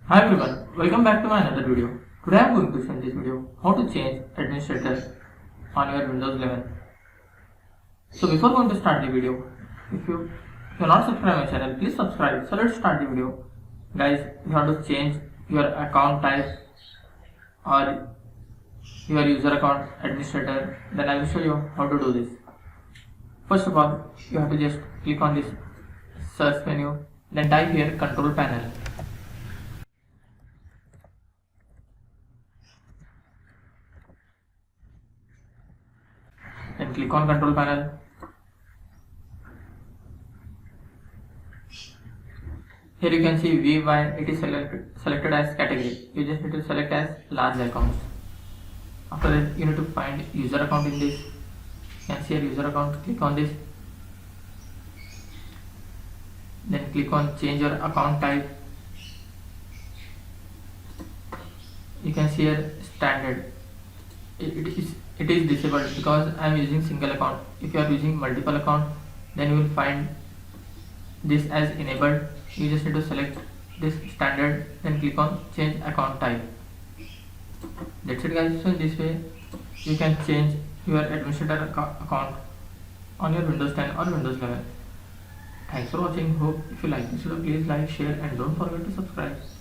Hi everyone, welcome back to my another video. Today I am going to show in this video how to change administrator on your Windows 11. So before going to start the video, if you are not subscribed my channel, please subscribe. So let's start the video. Guys, you have to change your account type or your user account administrator. Then I will show you how to do this. First of all, you have to just click on this search menu, then type here control panel. Then click on control panel. Here you can see VY, it is selected as category. You just need to select as large accounts. After that, you need to find user account in this. You can see here user account, click on this. Then click on change your account type. You can see here standard. It is disabled because I am using single account. If you are using multiple account, then you will find this as enabled. You just need to select this standard, then click on change account type. That's it guys. So in this way you can change your administrator account on your Windows 10 or Windows 11. Thanks for watching. Hope if you like this video, please like, share and don't forget to subscribe.